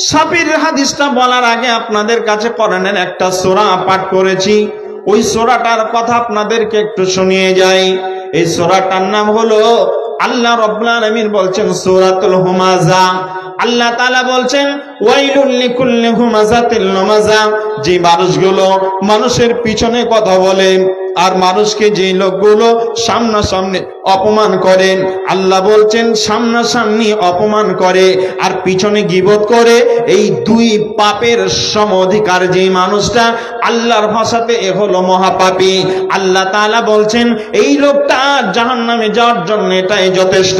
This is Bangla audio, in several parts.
সাফির হাদিসটা বলার আগে আপনাদের কাছে কোরআনের একটা সূরা পাঠ করেছি, ওই সূরাটার কথা আপনাদেরকে একটু শুনিয়ে যাই। এই সূরাটার নাম হলো, আল্লাহ রাব্বুল আলামিন বলছেন সূরাতুল হুমাযা। আল্লাহ তাআলা বলছেন ওয়াইলুল লিকুল্লি হুমাযাতিল লুমাযা, যে মানুষগুলো মানুষের পিছনে কথা বলে আর মানুষকে যে লোকগুলো সামনাসামনি অপমান করেন, আল্লাহ বলছেন সামনাসামনি অপমান করে আর পিছনে গীবত করে, এই দুই পাপের সমঅধিকার যে মানুষটা, আল্লাহর ভাষাতে এ হলো মহাপাপী। আল্লাহ তাআলা বলছেন এই লোকটা জাহান্নামে যাওয়ার জন্য এটাই যথেষ্ট।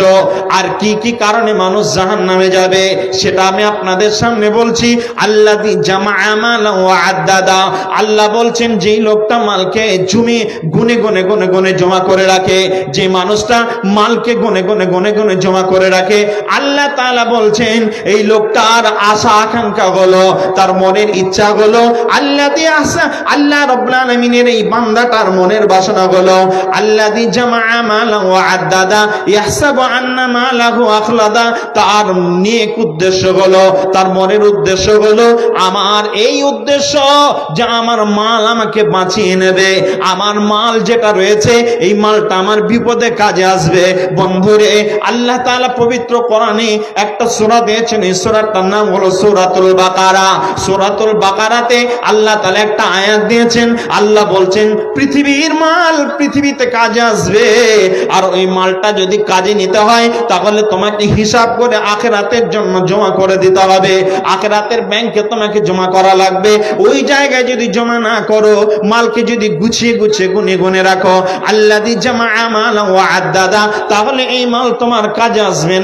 আর কি কি কারণে মানুষ জাহান্নামে যাবে সেটা আমি আপনাদের সামনে বলছি। আল্লাযী জামাআ মালান ওয়া আদ্দাদা, আল্লাহ বলছেন যেই লোকটা মালকে গুনে গুনে জমা করে রাখে, যে মানুষটা মালকে গুনে গুনে জমা করে রাখে, আল্লাহ তাআলা বলছেন এই লোকটার আশা আকাঙ্ক্ষা হলো, তার মনের ইচ্ছা হলো, আল্লাহ রাব্বুল আলামিনের এই বান্দাটার মনের বাসনা হলো আল্লাযী জামাআ মালান ওয়া আদ্দাদা ইয়াহসাবু আন্না মালাহু আখলাদা, তার নেক উদ্দেশ্য হলো, তার মনের উদ্দেশ্য হলো আমার এই উদ্দেশ্য যে আমার মাল আমাকে বাঁচিয়ে নেবে, আমার মাল যেটা রয়েছে এই মালটা আমার বিপদে কাজে আসবে। বন্ধুরে, আল্লাহ তাআলা পবিত্র কোরআনে একটা সূরা দিয়েছেন, এই সূরাটার নাম হলো সূরাতুল বাকারা। সূরাতুল বাকারাতে আল্লাহ তাআলা একটা আয়াত দিয়েছেন, আল্লাহ বলছেন পৃথিবীর মাল পৃথিবীতে কাজে আসবে, আর ওই মালটা যদি কাজে নিতে হয় তাহলে তোমাকে হিসাব করে আখিরাতের জন্য জমা করে দিতে হবে, আখিরাতের ব্যাংকে তোমাকে জমা করা লাগবে। ওই জায়গায় যদি জমা না করো, মালকে যদি গুছিয়ে গুনে রাখো, আল্লাযী জামাআ মালান ওয়া আদ্দাদা, তাহলে এই মাল তোমার কাজে আসবে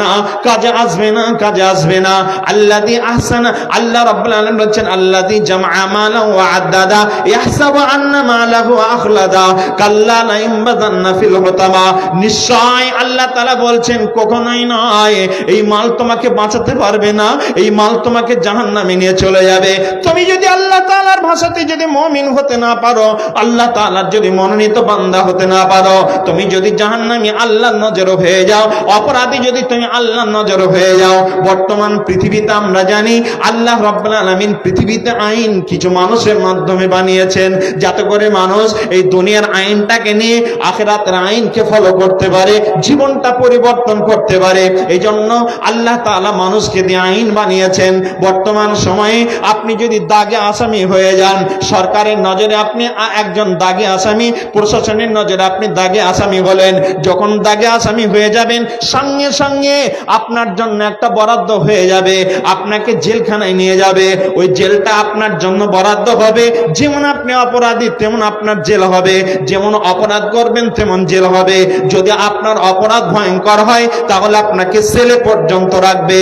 না। আল্লাযী আহসানা, আল্লাহ রাব্বুল আলামিন বলেন আল্লাযী জামাআ মালান ওয়া আদ্দাদা ইয়াহসাবু আন্না মালাহু আখলাদা কাল্লা লা ইনবাযান্না ফিল হুতামা, নিশ্চয় আল্লাহ তাআলা বলছেন কখনোই নয়, এই মাল তোমাকে বাঁচাতে পারবে না, এই মাল তোমাকে জাহান্নামে নিয়ে চলে যাবে। তুমি যদি আল্লাহ তাআলার ভাষাতে যদি মুমিন হতে না পারো, আল্লাহ তাআলার যদি মনোনীত বান্দা হতে না পারো, তুমি যদি জাহান্নামী আল্লাহর নজরে হয়ে যাও, অপরাধী যদি তুমি আল্লাহর নজরে হয়ে যাও। বর্তমান পৃথিবীতে আমরা জানি আল্লাহ রাব্বুল আলামিন পৃথিবীতে আইন কিছু মানুষের মাধ্যমে বানিয়েছেন, যাতে করে মানুষ এই দুনিয়ার আইনটাকে নিয়ে আখিরাতের আইনকে ফলো করতে পারে, জীবনটা পরিবর্তন করতে পারে। এই জন্য আল্লাহ তাআলা মানুষকে দিয়ে আইন বানিয়েছেন। বর্তমান সময়ে আপনি যদি দাগে আসামি হয়ে যান, সরকারের নজরে আপনি একজন দাগে আসামি, প্রশাসনের নজরে আপনি দাগে আসামি হলেন, যখন দাগে আসামি হয়ে যাবেন সঙ্গে সঙ্গে আপনার জন্য একটা বরাদ্দ হয়ে যাবে, আপনাকে জেলখানায় নিয়ে যাবে, ওই জেলটা আপনার জন্য বরাদ্দ হবে। যেমন আপনি অপরাধী তেমন আপনার জেল হবে, যেমন অপরাধ করবেন তেমন জেল হবে। যদি আপনার অপরাধ ভয়ঙ্কর হয় তাহলে আপনাকে সেলে পর্যন্ত রাখবে।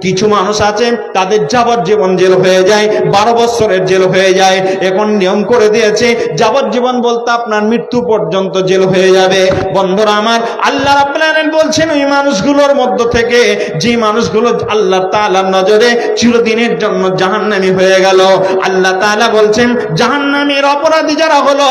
কিছু মানুষ আছে তাদের যাবজ্জীবন জেল হয়ে যায়, 12 বছরের জেল হয়ে যায়। এখন নিয়ম করে দিয়েছে যাবজ্জীবন বলতে আপনার মৃত্যু পর্যন্ত জেল হয়ে যাবে। বন্ধুরা আমার, আল্লাহ রাব্বুল আলামিন বলছেন ওই মানুষগুলোর মধ্য থেকে যে মানুষগুলো আল্লাহ তাআলার নজরে চিরদিনের জন্য জাহান্নামী হয়ে গেল, আল্লাহ তাআলা বলছেন জাহান্নামীর অপরাধী যারা হলো,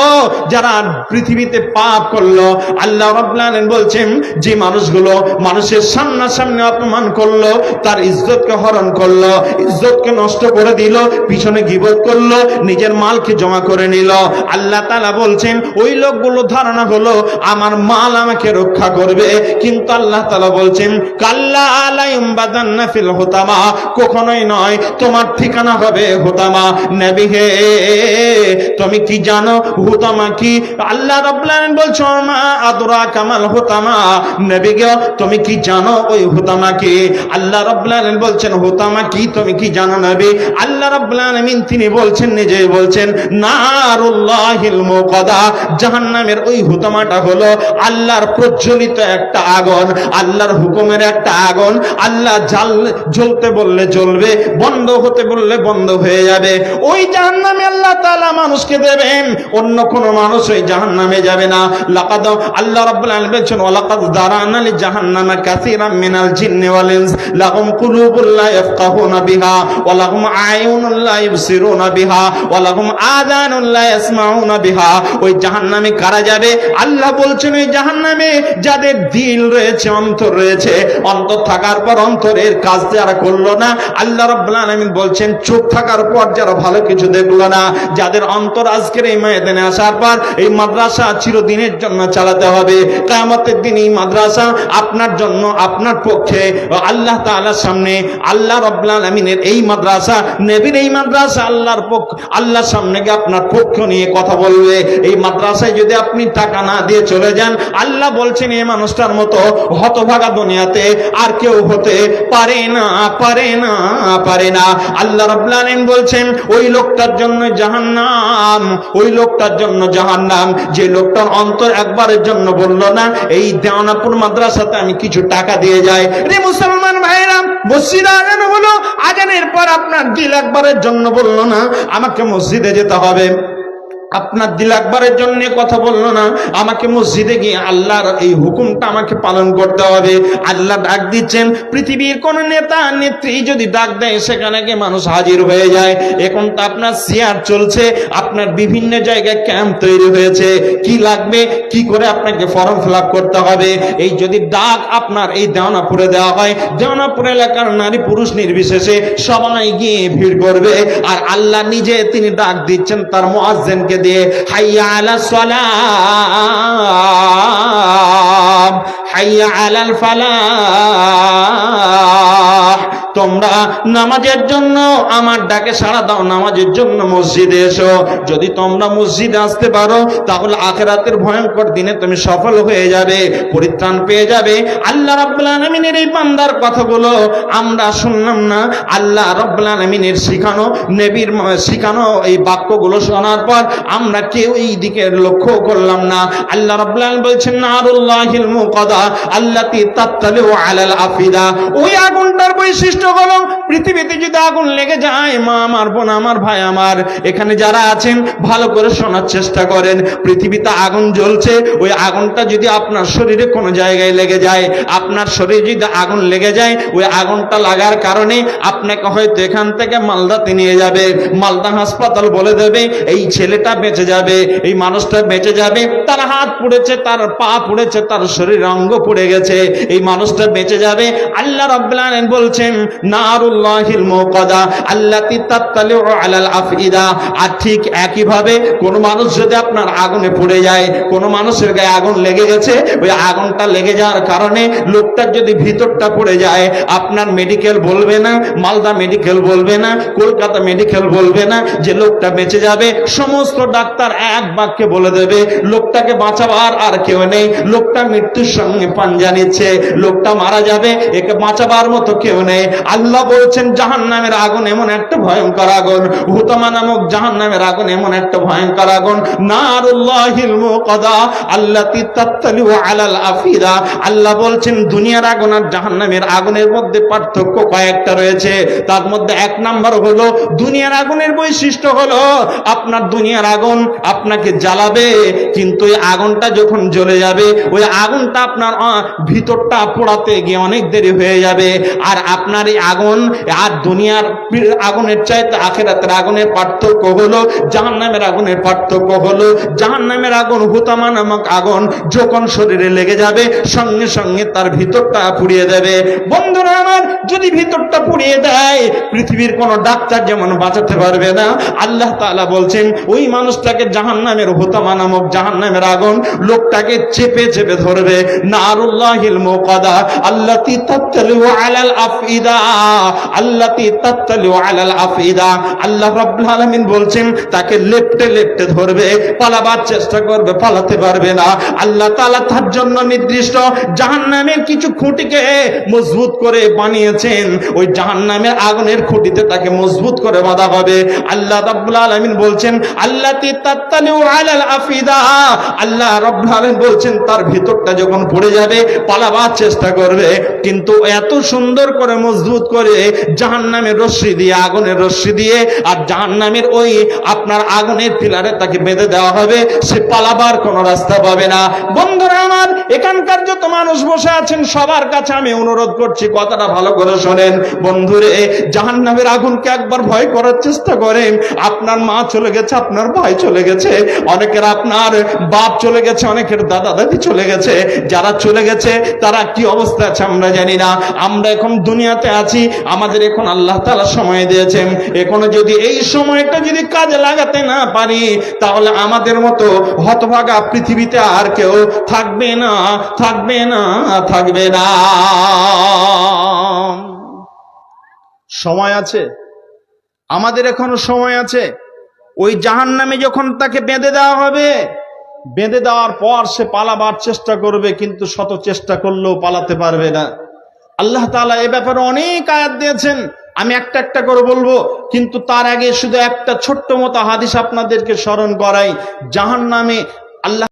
যারা পৃথিবীতে পাপ করলো, আল্লাহ রাব্বুল আলামিন বলছেন যে মানুষগুলো মানুষের সামনাসামনি অপমান করলো, তার ইজ্জতকে হরণ করলো, ইজ্জতকে নষ্ট করে দিল, পিছনে গীবত করলো, নিজের মালকে জমা করে নিল, আল্লাহ তাআলা বলছেন ওই লোকগুলো ধারণা হলো আমার মাল আমাকে রক্ষা করবে, কিন্তু আল্লাহ তাআলা বলছেন কাল্লা লা ইনবাযান্না ফিল হুতামা, কখনোই নয়, তোমার ঠিকানা হবে হুতামা। নবী হে, তুমি কি জানো হুতামা কি? আল্লাহ রাব্বুল আলামিন বলছেন মা আদরাকা মাল হুতামা, নবী গো তুমি কি জানো ওই হুতামা কি? আল্লাহ রাব্বুল আলামিন বলছেন হুতামা কি তুমি কি জানো নবী? আল্লাহ রাব্বুল আলামিন তিনি বলছেন, নিজেই বলছেন নারুল্লাহিল মুকাদা, জাহান্নামের ওই হুতামাটা হলো আল্লাহর প্রজ্বলিত একটা আগুন, আল্লাহর হুকুমের একটা আগুন। আল্লাহ জ্বলতে বললে জ্বলবে, বন্ধ হতে বললে বন্ধ হয়ে যাবে। ওই জাহান্নামে আল্লাহ তাআলা মানুষকে দেবেন, অন্য কোন মানুষ ওই জাহান্নামে যাবে না। লাকাদ, আল্লাহ রাব্বুল আলামিন বলেন ওয়ালাকাদ দারানা লি জাহান্নামা কাসীরাম মিনাল জিন্নি ওয়াল ইনস লাহুম কুলুবুল লা ইয়াফকাহুনা বিহা ওয়া লাহুম আয়ুনুন লা ইবসিরুনা বিহা ওয়া লাহুম আযানুন লা ইয়াসমাউনা বিহা। ওই জাহান্নামে কারা যাবে? আল্লাহ বলছেন ওই জাহান্নামে জাহান্নামে যাদের দিল রয়েছে, অন্তর রয়েছে, অন্তর থাকার পর অন্তরের কাজ যারা করলো না, আল্লাহ রাব্বুল আলামিন বলছেন চোখ থাকার পর যারা ভালো কিছু দেখলো না, যাদের অন্তর আজকের এই ময়দানে আসার পর এই মাদ্রাসা চিরদিনের জন্য চালাতে হবে। কিয়ামতের দিন এই মাদ্রাসা আপনার জন্য, আপনার পক্ষে আল্লাহ তাআলার সামনে, আল্লাহ রাব্বুল আলামিনের এই মাদ্রাসা, নবীর এই মাদ্রাসা আল্লাহর সামনে গিয়ে আপনার পক্ষ নিয়ে কথা বলবে। এই মাদ্রাসায় যদি আপনি টাকা না দিয়ে চলে যান, আল্লাহ বলছেন এই মানুষটার মতো হতভাগা দুনিয়াতে আর কেউ হতে পারে না, পারে না, পারে না। আল্লাহ রাব্বুল আলামিন বলছেন ওই লোকটার জন্য জাহান্নাম, ওই লোকটার জন্য জাহান্নাম যে লোকটার অন্তর একবারের জন্য বলল না এই দেওয়ানাপুর মাদ্রাসাতে আমি কিছু টাকা দিয়ে যাই। রে মুসলমান ভাইরা, মসজিদে আজান হলো, আজানের পর আপনার দিল একবারের জন্য বলল না আমাকে মসজিদে যেতে হবে, আপনার দিল একবারের জন্য কথা বললো না আমাকে মসজিদে গিয়ে আল্লাহর এই হুকুমটা আমাকে পালন করতে হবে। আল্লাহ ডাক দিচ্ছেন, পৃথিবীর কোন নেতা নেত্রী যদি ডাক দেয় সেখানে গিয়ে মানুষ হাজির হয়ে যায়। এখন তো আপনার সিয়ার চলছে, আপনার বিভিন্ন জায়গায় ক্যাম্প তৈরি হয়েছে, কি লাগবে, কি করে আপনাকে ফর্ম ফিল আপ করতে হবে। এই যদি ডাক আপনার এই দেওয়ানাপুরে দেওয়া হয়, দেওয়ানাপুর এলাকার নারী পুরুষ নির্বিশেষে সবাই গিয়ে ভিড় করবে। আর আল্লাহ নিজে তিনি ডাক দিচ্ছেন তার মুয়াজ্জিনকে দিয়ে, হাইয়া আলাস সালাম, হাইয়া আলাল ফালাহ, তোমরা নামাজের জন্য আমার ডাকে সাড়া দাও, নামাজের জন্য মসজিদে এসো। যদি তোমরা মসজিদে আসতে পারো তাহলে আখিরাতের ভয়ঙ্কর দিনে তুমি সফল হয়ে যাবে, পরিত্রাণ পেয়ে যাবে। আল্লাহ রাব্বুল আলামিনের এই বান্দার কথাগুলো আমরা শুনলাম না, আল্লাহ রাব্বুল আলামিনের শিখানো, নবীর শিখানো এই বাক্যগুলো শোনার পর আমরা কেউ এই দিকে লক্ষ্য করলাম না। আল্লাহ রাব্বুল আলামিন বলছেন নারুল্লাহিল মুকাদা আল্লাতী তাত্তালিউ আলাল আফিদা, ওই আগুনটার বৈশিষ্ট্য হলো পৃথিবীতে যদি আগুন লেগে যায়, মা আমার, বোন আমার, ভাই আমার, এখানে যারা আছেন ভালো করে শোনার চেষ্টা করেন। পৃথিবীতে আগুন জ্বলছে, ওই আগুনটা যদি আপনার শরীরে কোনো জায়গায় লেগে যায়, আপনার শরীরে যদি আগুন লেগে যায়, ওই আগুনটা লাগার কারণে আপনাকে হয়তো এখান থেকে মালদাতে নিয়ে যাবে, মালদা হাসপাতাল বলে দেবে এই ছেলেটা বেঁচে যাবে, এই মানুষটা বেঁচে যাবে, তার হাত পুড়েছে, তার পা পুড়েছে, তার শরীর অঙ্গ পুড়ে গেছে, এই মানুষটা বেঁচে যাবে। আল্লাহ রাব্বুল আলামিন বলছেন নারুল্লাহিল মুকাদা আল্লাতী তাত্তালিউ আলাল আফইদা। আর ঠিক একই ভাবে কোন মানুষ যদি আপনার আগুনে পুড়ে যায়, কোন মানুষের গায়ে আগুন লেগে গেছে, ওই আগুনটা লেগে যাওয়ার কারণে লোকটার যদি ভিতরটা পুড়ে যায়, আপনার মেডিকেল বলবে না, মালদা মেডিকেল বলবে না, কলকাতা মেডিকেল বলবে না যে লোকটা বেঁচে যাবে। সমস্ত ডাক্তার এক বাক্যে বলে দেবে লোকটাকে বাঁচাবার আর কেউ নেই, লোকটা মৃত্যুর সঙ্গে পাঞ্জা নিচ্ছে, লোকটা মারা যাবে, একে বাঁচাবার মতো কেউ নেই। আল্লাহ বলছেন জাহান্নামের আগুন এমন একটা ভয়ঙ্কর আগুন, হুতামা নামক জাহান্নামের আগুন এমন একটা ভয়ঙ্কর আগুন, নারুল্লাহিল মুকাদা আল্লাতী তাত্তালিউ আলাল আফিদা। আল্লাহ বলছেন দুনিয়ার আগুন আর জাহান্নামের আগুনের মধ্যে পার্থক্য কয়েকটা রয়েছে। তার মধ্যে এক নাম্বার হলো দুনিয়ার আগুনের বৈশিষ্ট্য হলো আপনার দুনিয়ার আগুন আপনাকে জ্বালাবে, কিন্তু ওই আগুনটা যখন জ্বলে যাবে, ওই আগুনটা আপনার ভিতরটা পোড়াতে গিয়ে অনেক দেরি হয়ে যাবে। আর আপনার এই আগুন আর দুনিয়ার আগুনের চাইতে আখিরাতের আগুনের পার্থক্য হলো, জাহান্নামের আগুনের পার্থক্য হলো, জাহান্নামের আগুন হুতামা নামক আগুন যখন শরীরে লেগে যাবে সঙ্গে সঙ্গে তার ভিতরটা পুড়িয়ে দেবে। বন্ধুরা আমার, যদি ভিতরটা পুড়িয়ে দেয় পৃথিবীর কোন ডাক্তার যেমন বাঁচাতে পারবে না। আল্লাহ তাআলা বলছেন ওই মানুষটাকে জাহান্নামের হুতামা নামক জাহান্নামের আগুন লোকটাকে চেপে চেপে ধরবে। নারুল্লাহিল মুকাদা আল্লাতী তাত্তালিউ আলাল আফইদা আল্লাতী তাত্তালিউ আলাল আফইদা। আল্লাহ রাব্বুল আলামিন বলছেন তাকে লেপ্টে লেপ্টে ধরবে, পালাবার চেষ্টা করবে, পালাতে পারবে না। আল্লাহ তাআলা তার জন্য নির্দিষ্ট জাহান্নামের কিছু খুঁটিকে মজবুত করে বানিয়েছেন, ওই জাহান্নামের আগুনের খুঁটিতে তাকে মজবুত করে বাঁধা হবে। আল্লাহ রাব্বুল আলামিন বলছেন আল্লাতী তাত্তালিউ আলাল আফইদা, আল্লাহ রাব্বুল আলামিন বলছেন তার ভিতরটা যখন পড়ে যাবে পালাবার চেষ্টা করবে, কিন্তু এত সুন্দর করে মজবুত মজবুত করে জাহান্নামের রশ্মি দিয়ে, আগুনের রশ্মি দিয়ে, আর জাহান্নামের ওই আপনার আগুনের পিলারে তাকে বেঁধে দেওয়া হবে। সে পালাবার কোনো রাস্তা পাবে না। বন্ধুরা আমার, এখানকার যত মানুষ বসে আছেন সবার কাছে আমি অনুরোধ করছি, কথাটা ভালো করে শোনেন। বন্ধুরে, জাহান্নামের আগুনকে একবার ভয় করার চেষ্টা করেন। আপনার মা চলে গেছে, আপনার ভাই চলে গেছে, অনেকের আপনার বাপ চলে গেছে, অনেকের দাদা দাদি চলে গেছে। যারা চলে গেছে তারা কি অবস্থা আছে আমরা জানি না। আমরা এখন দুনিয়াতে আছি, আমাদের এখন আল্লাহ তাআলা সময় দিয়েছেন। এখনো যদি এই সময়টা যদি কাজে লাগাতে না পারি, তাহলে আমাদের মতো হতভাগা পৃথিবীতে আর কেউ থাকবে না, থাকবে না, থাকবে না। সময় আছে, আমাদের এখনো সময় আছে। ওই জাহান্নামে যখন তাকে বেঁধে দেওয়া হবে, বেঁধে দেওয়ার পর সে পালাবার চেষ্টা করবে, কিন্তু শত চেষ্টা করলেও পালাতে পারবে না। আল্লাহ তাআলা এ ব্যাপারে অনেক আয়াত দিয়েছেন, আমি একটা একটা করে বলবো, কিন্তু তার আগে শুধু একটা ছোট্ট মতো হাদিস আপনাদেরকে স্মরণ করাই। জাহান্নামে আল্লাহ